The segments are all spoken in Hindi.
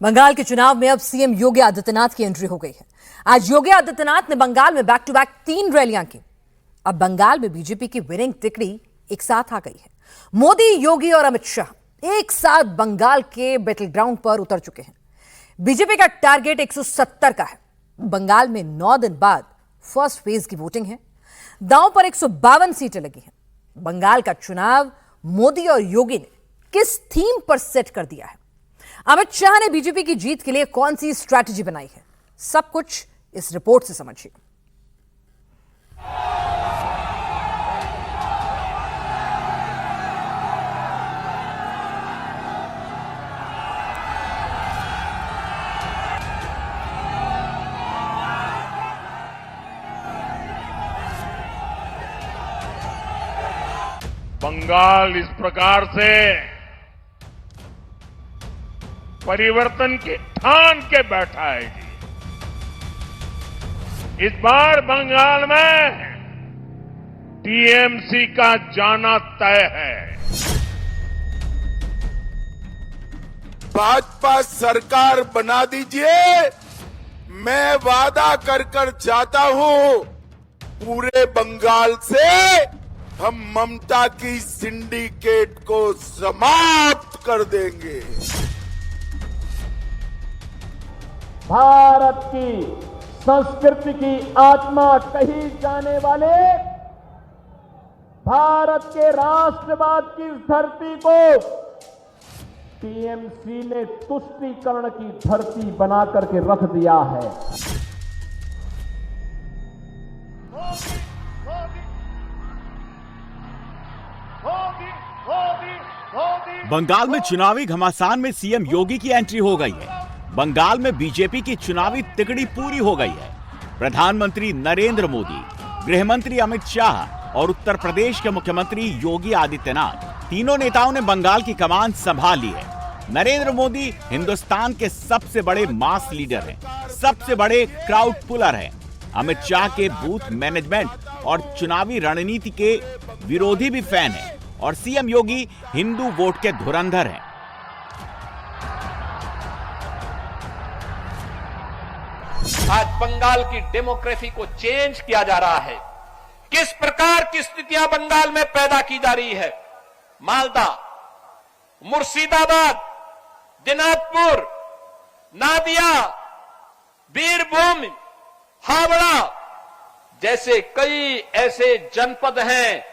बंगाल के चुनाव में अब सीएम योगी आदित्यनाथ की एंट्री हो गई है। आज योगी आदित्यनाथ ने बंगाल में बैक टू बैक 3 रैलियां की। अब बंगाल में बीजेपी की विनिंग तिकड़ी एक साथ आ गई है। मोदी, योगी और अमित शाह एक साथ बंगाल के बैटल ग्राउंड पर उतर चुके हैं। बीजेपी का टारगेट 170 का है। बंगाल में 9 दिन बाद फर्स्ट फेज की वोटिंग है। दांव पर 152 सीटें लगी हैं। बंगाल का चुनाव मोदी और योगी ने किस थीम पर सेट कर दिया है? अमित शाह ने बीजेपी की जीत के लिए कौन सी स्ट्रैटेजी बनाई है? सब कुछ इस रिपोर्ट से समझिए। बंगाल इस प्रकार से परिवर्तन की ठान के बैठा है जी। इस बार बंगाल में टीएमसी का जाना तय है। भाजपा सरकार बना दीजिए, मैं वादा कर जाता हूं, पूरे बंगाल से हम ममता की सिंडिकेट को समाप्त कर देंगे। भारत की संस्कृति की आत्मा कही जाने वाले भारत के राष्ट्रवाद की धरती को टीएमसी ने तुष्टीकरण की धरती बना करके रख दिया है। बंगाल में चुनावी घमासान में सीएम योगी की एंट्री हो गई है। बंगाल में बीजेपी की चुनावी तिकड़ी पूरी हो गई है। प्रधानमंत्री नरेंद्र मोदी, गृहमंत्री अमित शाह और उत्तर प्रदेश के मुख्यमंत्री योगी आदित्यनाथ, तीनों नेताओं ने बंगाल की कमान संभाल ली है। नरेंद्र मोदी हिंदुस्तान के सबसे बड़े मास लीडर हैं, सबसे बड़े क्राउड पुलर हैं। अमित शाह के बूथ मैनेजमेंट और चुनावी रणनीति के विरोधी भी फैन हैं और सीएम योगी हिंदू वोट के धुरंधर हैं। आज बंगाल की डेमोक्रेसी को चेंज किया जा रहा है। किस प्रकार की स्थितियां बंगाल में पैदा की जा रही है? मालदा, मुर्शिदाबाद, दिनाजपुर, नादिया, बीरभूम, हावड़ा जैसे कई ऐसे जनपद हैं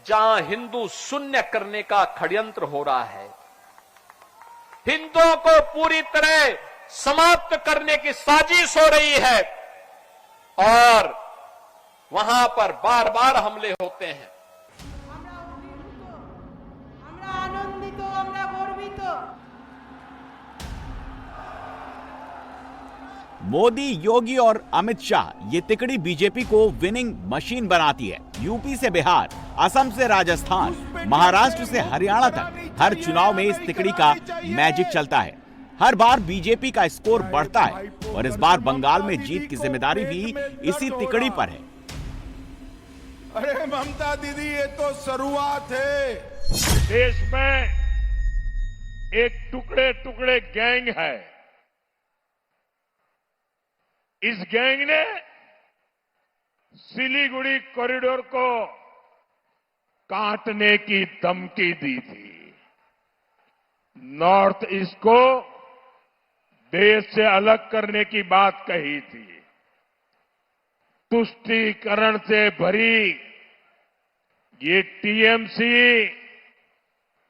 जहां हिंदू शून्य करने का षड्यंत्र हो रहा है। हिंदुओं को पूरी तरह समाप्त करने की साजिश हो रही है और वहां पर बार बार हमले होते हैं। मोदी, योगी और अमित शाह ये तिकड़ी बीजेपी को विनिंग मशीन बनाती है। यूपी से बिहार, असम से राजस्थान, महाराष्ट्र से हरियाणा तक हर चुनाव में इस तिकड़ी का मैजिक चलता है। हर बार बीजेपी का स्कोर बढ़ता है और इस बार बंगाल में जीत की जिम्मेदारी भी इसी तिकड़ी पर है। अरे ममता दीदी, ये तो शुरुआत है। देश में एक टुकड़े टुकड़े गैंग है। इस गैंग ने सिलीगुड़ी कॉरिडोर को काटने की धमकी दी थी। नॉर्थ ईस्ट को देश से अलग करने की बात कही थी। तुष्टीकरण से भरी ये टीएमसी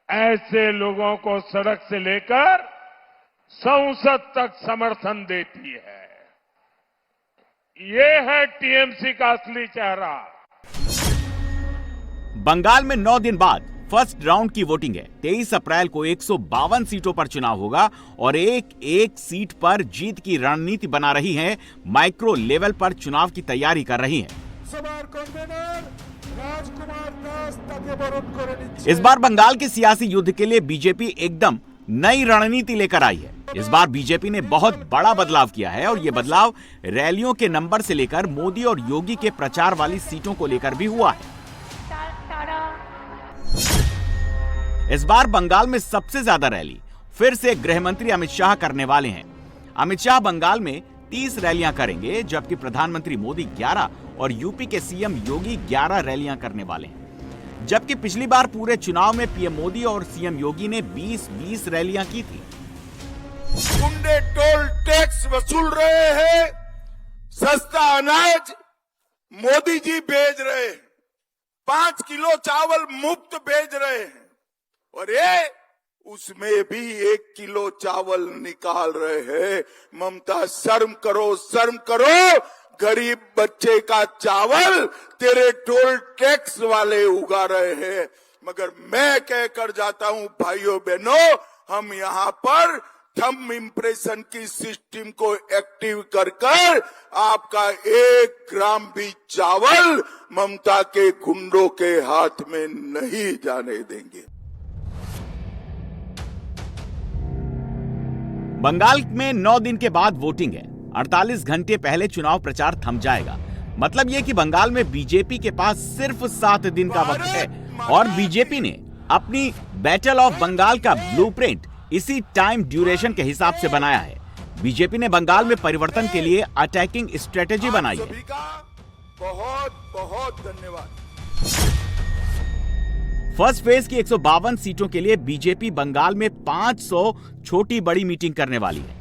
ऐसे लोगों को सड़क से लेकर संसद तक समर्थन देती है। ये है टीएमसी का असली चेहरा। बंगाल में 9 दिन बाद फर्स्ट राउंड की वोटिंग है। 23 अप्रैल को 152 सीटों पर चुनाव होगा और एक सीट पर जीत की रणनीति बना रही हैं। माइक्रो लेवल पर चुनाव की तैयारी कर रही हैं। इस बार बंगाल के सियासी युद्ध के लिए बीजेपी एकदम नई रणनीति लेकर आई है। इस बार बीजेपी ने बहुत बड़ा बदलाव किया है और यह बदलाव रैलियों के नंबर से लेकर मोदी और योगी के प्रचार वाली सीटों को लेकर भी हुआ है। इस बार बंगाल में सबसे ज्यादा रैली फिर से गृह मंत्री अमित शाह करने वाले हैं। अमित शाह बंगाल में 30 रैलियां करेंगे, जबकि प्रधानमंत्री मोदी 11 और यूपी के सीएम योगी 11 रैलियां करने वाले हैं। जबकि पिछली बार पूरे चुनाव में पीएम मोदी और सीएम योगी ने 20-20 रैलियां की थी। गुंडे टोल टैक्स वसूल रहे हैं, सस्ता अनाज मोदी जी भेज रहे हैं, 5 किलो चावल मुफ्त भेज रहे हैं, और ये उसमें भी 1 किलो चावल निकाल रहे हैं। ममता शर्म करो, शर्म करो। गरीब बच्चे का चावल तेरे टोल टैक्स वाले उगा रहे हैं। मगर मैं कहकर जाता हूं भाइयों बहनों, हम यहाँ पर थंब इम्प्रेशन की सिस्टम को एक्टिव कर आपका 1 ग्राम भी चावल ममता के गुंडों के हाथ में नहीं जाने देंगे। बंगाल में 9 दिन के बाद वोटिंग है। 48 घंटे पहले चुनाव प्रचार थम जाएगा। मतलब यह कि बंगाल में बीजेपी के पास सिर्फ 7 दिन का वक्त है और बीजेपी ने अपनी बैटल ऑफ बंगाल का ब्लूप्रिंट इसी टाइम ड्यूरेशन के हिसाब से बनाया है। बीजेपी ने बंगाल में परिवर्तन के लिए अटैकिंग स्ट्रेटेजी बनाई है। सभी का बहुत बहुत धन्यवाद। फर्स्ट फेज की 152 सीटों के लिए बीजेपी बंगाल में 500 छोटी बड़ी मीटिंग करने वाली है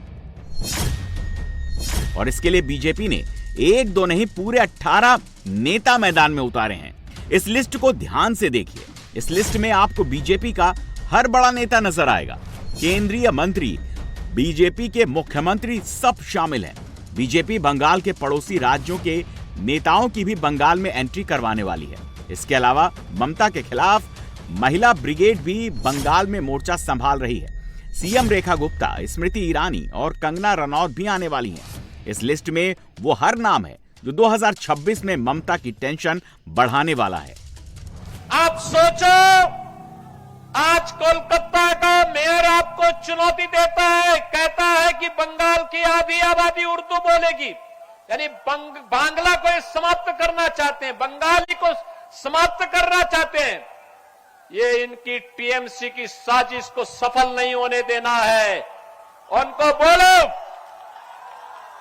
और इसके लिए बीजेपी ने 1-2 नहीं पूरे 18 नेता मैदान में उतारे हैं। इस लिस्ट को ध्यान से देखिए। इस लिस्ट में आपको बीजेपी का हर बड़ा नेता नजर आएगा। केंद्रीय मंत्री, बीजेपी के मुख्यमंत्री सब शामिल हैं। बीजेपी बंगाल के पड़ोसी राज्यों के नेताओं की भी बंगाल में एंट्री करवाने वाली है। इसके अलावा ममता के खिलाफ महिला ब्रिगेड भी बंगाल में मोर्चा संभाल रही है। सीएम रेखा गुप्ता, स्मृति ईरानी और कंगना रनौत भी आने वाली हैं। इस लिस्ट में वो हर नाम है जो 2026 में ममता की टेंशन बढ़ाने वाला है। आप सोचो, आज कोलकाता का मेयर आपको चुनौती देता है, कहता है कि बंगाल की आधी आबादी उर्दू बोलेगी, यानी बांग्ला को समाप्त करना चाहते हैं, बंगाली को समाप्त करना चाहते हैं। ये इनकी टीएमसी की साजिश को सफल नहीं होने देना है। उनको बोलो,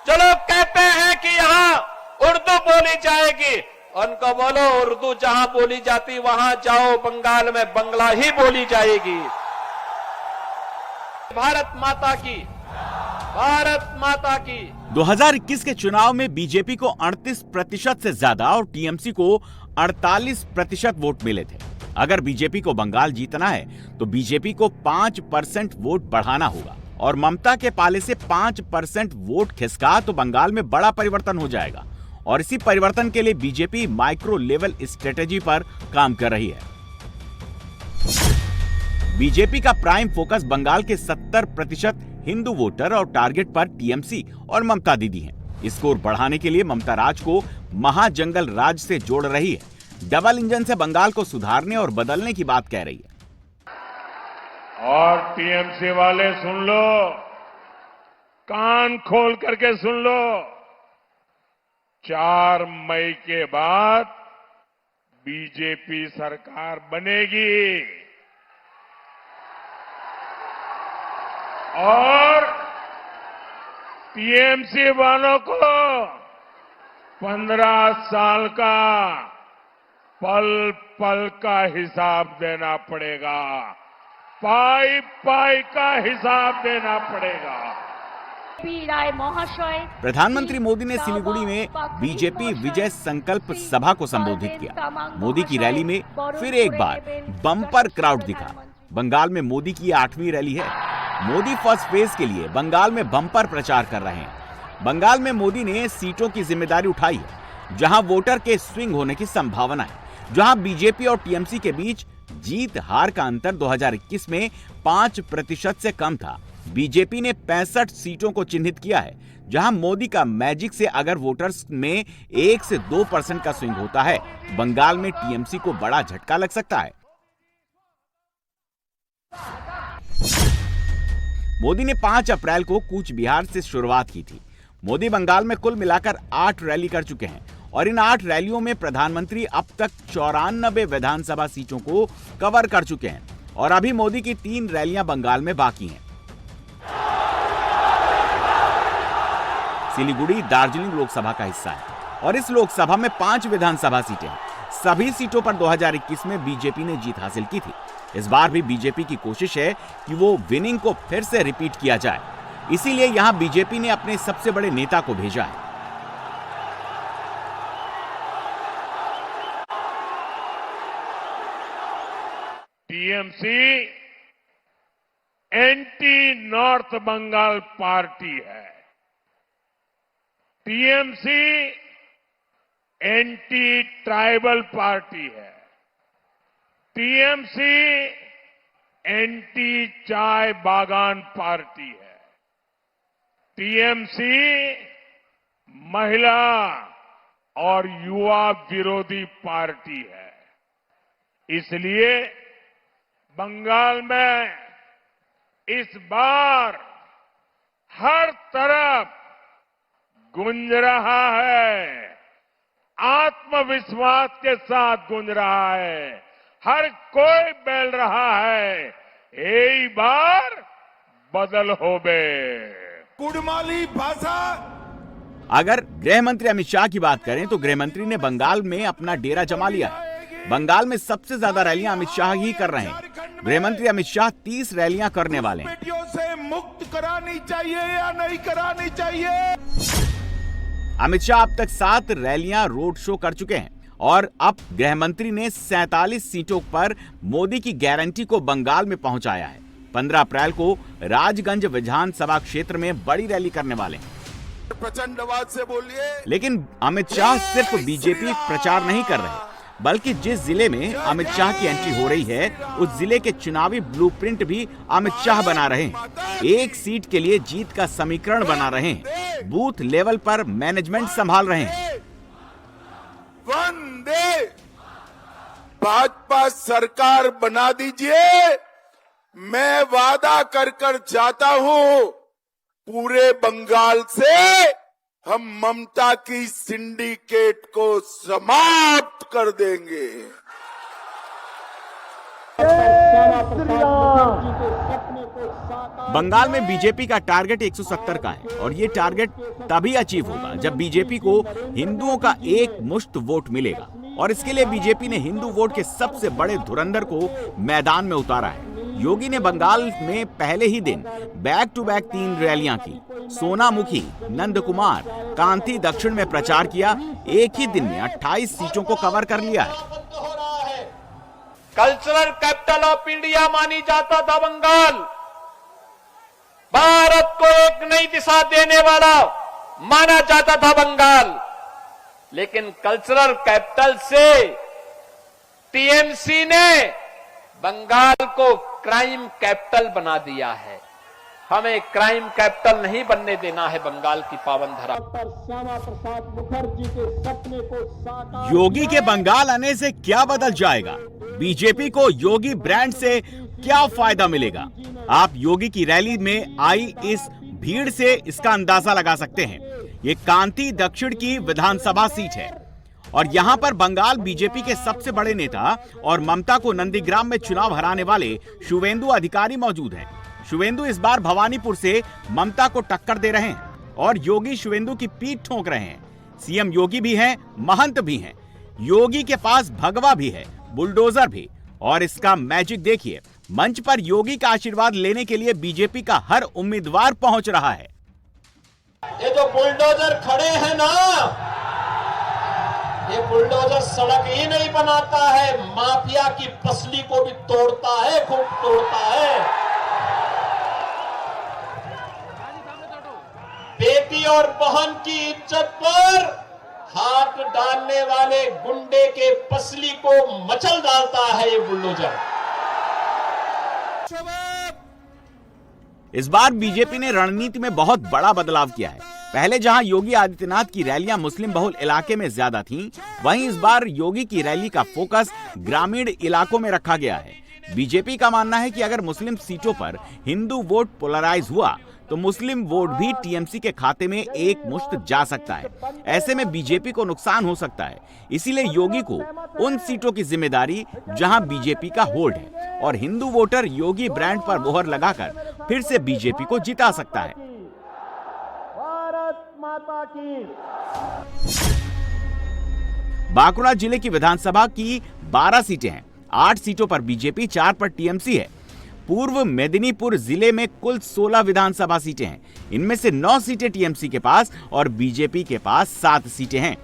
चलो कहते हैं कि यहां उर्दू बोली जाएगी, उनको बोलो उर्दू जहां बोली जाती वहां जाओ, बंगाल में बंगला ही बोली जाएगी। भारत माता की, भारत माता की। 2021 के चुनाव में बीजेपी को 38% से ज्यादा और टीएमसी को 48% वोट मिले थे। अगर बीजेपी को बंगाल जीतना है तो बीजेपी को 5% वोट बढ़ाना होगा और ममता के पाले से 5% वोट खिसका तो बंगाल में बड़ा परिवर्तन हो जाएगा। और इसी परिवर्तन के लिए बीजेपी माइक्रो लेवल स्ट्रेटेजी पर काम कर रही है। बीजेपी का प्राइम फोकस बंगाल के 70% हिंदू वोटर और टारगेट पर टीएमसी और ममता दीदी हैं। स्कोर बढ़ाने के लिए ममता राज को महाजंगल राज से जोड़ रही है। डबल इंजन से बंगाल को सुधारने और बदलने की बात कह रही है। और टीएमसी वाले सुन लो, कान खोल करके सुन लो, 4 मई के बाद बीजेपी सरकार बनेगी और टीएमसी वालों को 15 साल का पल पल का हिसाब देना पड़ेगा, पाई पाई का हिसाब देना पड़ेगा। प्रधानमंत्री मोदी ने सिलीगुड़ी में बीजेपी विजय संकल्प सभा को संबोधित किया। मोदी की रैली में फिर एक बार बम्पर क्राउड दिखा। बंगाल में मोदी की 8वीं रैली है। मोदी फर्स्ट फेज के लिए बंगाल में बम्पर प्रचार कर रहे हैं। बंगाल में मोदी ने सीटों की जिम्मेदारी उठाई है जहां वोटर के स्विंग होने की संभावना है, जहां बीजेपी और टीएमसी के बीच जीत हार का अंतर 2021 में 5% से कम था। बीजेपी ने 65 सीटों को चिन्हित किया है, जहां मोदी का मैजिक से अगर वोटर्स में 1 से 2% का स्विंग होता है, बंगाल में टीएमसी को बड़ा झटका लग सकता है। मोदी ने 5 अप्रैल को कूच बिहार से शुरुआत की थी। मोदी बंगाल में कुल मिलाकर 8 रैली कर चुके हैं और इन 8 रैलियों में प्रधानमंत्री अब तक 94 विधानसभा सीटों को कवर कर चुके हैं और अभी मोदी की 3 रैलियां बंगाल में बाकी हैं। सिलीगुड़ी दार्जिलिंग लोकसभा का हिस्सा है और इस लोकसभा में 5 विधानसभा सीटें हैं। सभी सीटों पर 2021 में बीजेपी ने जीत हासिल की थी। इस बार भी बीजेपी की कोशिश है कि वो विनिंग को फिर से रिपीट किया जाए, इसीलिए यहां बीजेपी ने अपने सबसे बड़े नेता को भेजा है। TMC anti north Bengal party है। टीएमसी एंटी ट्राइबल पार्टी है। टीएमसी एंटी चाय बागान पार्टी है। टीएमसी महिला और युवा विरोधी पार्टी है। इसलिए बंगाल में इस बार हर तरफ गूंज रहा है, आत्मविश्वास के साथ गूंज रहा है, हर कोई बोल रहा है, यही बार बदल होबे। कुड़माली भाषा। अगर गृह मंत्री अमित शाह की बात करें तो गृह मंत्री ने बंगाल में अपना डेरा जमा लिया है। बंगाल में सबसे ज्यादा रैलियां अमित शाह ही कर रहे हैं। गृह मंत्री अमित शाह 30 रैलियां करने वाले हैं। बेटियों से मुक्त करानी चाहिए या नहीं करानी चाहिए? अमित शाह अब तक 7 रैलियां रोड शो कर चुके हैं और अब गृह मंत्री ने 47 सीटों पर मोदी की गारंटी को बंगाल में पहुंचाया है। 15 अप्रैल को राजगंज विधानसभा क्षेत्र में बड़ी रैली करने वाले हैं। प्रचंड आवाज से बोलिए। लेकिन अमित शाह सिर्फ बीजेपी प्रचार नहीं कर रहे, बल्कि जिस जिले में अमित शाह की एंट्री हो रही है उस जिले के चुनावी ब्लूप्रिंट भी अमित शाह बना रहे हैं। एक सीट के लिए जीत का समीकरण बना रहे हैं, बूथ लेवल पर मैनेजमेंट संभाल रहे हैं। वंदे भाजपा सरकार बना दीजिए। मैं वादा कर जाता हूं, पूरे बंगाल से हम ममता की सिंडिकेट को समाप्त कर देंगे। बंगाल में बीजेपी का टारगेट 170 का है और ये टारगेट तभी अचीव होगा जब बीजेपी को हिंदुओं का एक मुश्त वोट मिलेगा और इसके लिए बीजेपी ने हिंदू वोट के सबसे बड़े धुरंधर को मैदान में उतारा है। योगी ने बंगाल में पहले ही दिन बैक टू बैक 3 रैलियां की। सोनामुखी, नंदकुमार, कांती दक्षिण में प्रचार किया। एक ही दिन में 28 सीटों को कवर कर लिया है। कल्चरल कैपिटल ऑफ इंडिया मानी जाता था बंगाल। भारत को एक नई दिशा देने वाला माना जाता था बंगाल। लेकिन कल्चरल कैपिटल से टीएमसी ने बंगाल को क्राइम कैपिटल बना दिया है। हमें क्राइम कैपिटल नहीं बनने देना है बंगाल की पावन धरा। श्यामा प्रसाद मुखर्जी के सपने को साकार। योगी के बंगाल आने से क्या बदल जाएगा? बीजेपी को योगी ब्रांड से क्या फायदा मिलेगा? आप योगी की रैली में आई इस भीड़ से इसका अंदाजा लगा सकते हैं। ये कांती दक्षिण की विधानसभा सीट है और यहां पर बंगाल बीजेपी के सबसे बड़े नेता और ममता को नंदीग्राम में चुनाव हराने वाले शुवेंदु अधिकारी मौजूद हैं। शुवेंदु इस बार भवानीपुर से ममता को टक्कर दे रहे हैं और योगी शुवेंदु की पीठ ठोक रहे हैं। सीएम योगी भी हैं, महंत भी हैं। योगी के पास भगवा भी है, बुलडोजर भी। और इसका मैजिक देखिए, मंच पर योगी का आशीर्वाद लेने के लिए बीजेपी का हर उम्मीदवार पहुंच रहा है। ये जो बुलडोजर खड़े हैं ना, ये बुलडोजर सड़क ही नहीं बनाता है, माफिया की पसली को भी तोड़ता है, खूब तोड़ता है। बेटी और बहन की इज्जत पर हाथ डालने वाले गुंडे के पसली को मचल डालता है ये बुलडोजर। इस बार बीजेपी ने रणनीति में बहुत बड़ा बदलाव किया है। पहले जहां योगी आदित्यनाथ की रैलियां मुस्लिम बहुल इलाके में ज्यादा थीं, वहीं इस बार योगी की रैली का फोकस ग्रामीण इलाकों में रखा गया है। बीजेपी का मानना है कि अगर मुस्लिम सीटों पर हिंदू वोट पोलराइज हुआ तो मुस्लिम वोट भी टीएमसी के खाते में एक मुश्त जा सकता है। ऐसे में बीजेपी को नुकसान हो सकता है। इसीलिए योगी को उन सीटों की जिम्मेदारी जहां बीजेपी का होल्ड है और हिंदू वोटर योगी ब्रांड पर मोहर लगाकर फिर से बीजेपी को जिता सकता है। माता की। बांकुड़ा जिले की विधानसभा की 12 सीटें हैं। 8 सीटों पर बीजेपी, 4 पर टीएमसी है। पूर्व मेदिनीपुर जिले में कुल 16 विधानसभा सीटें हैं। इनमें से 9 सीटें टीएमसी के पास और बीजेपी के पास 7 सीटें हैं।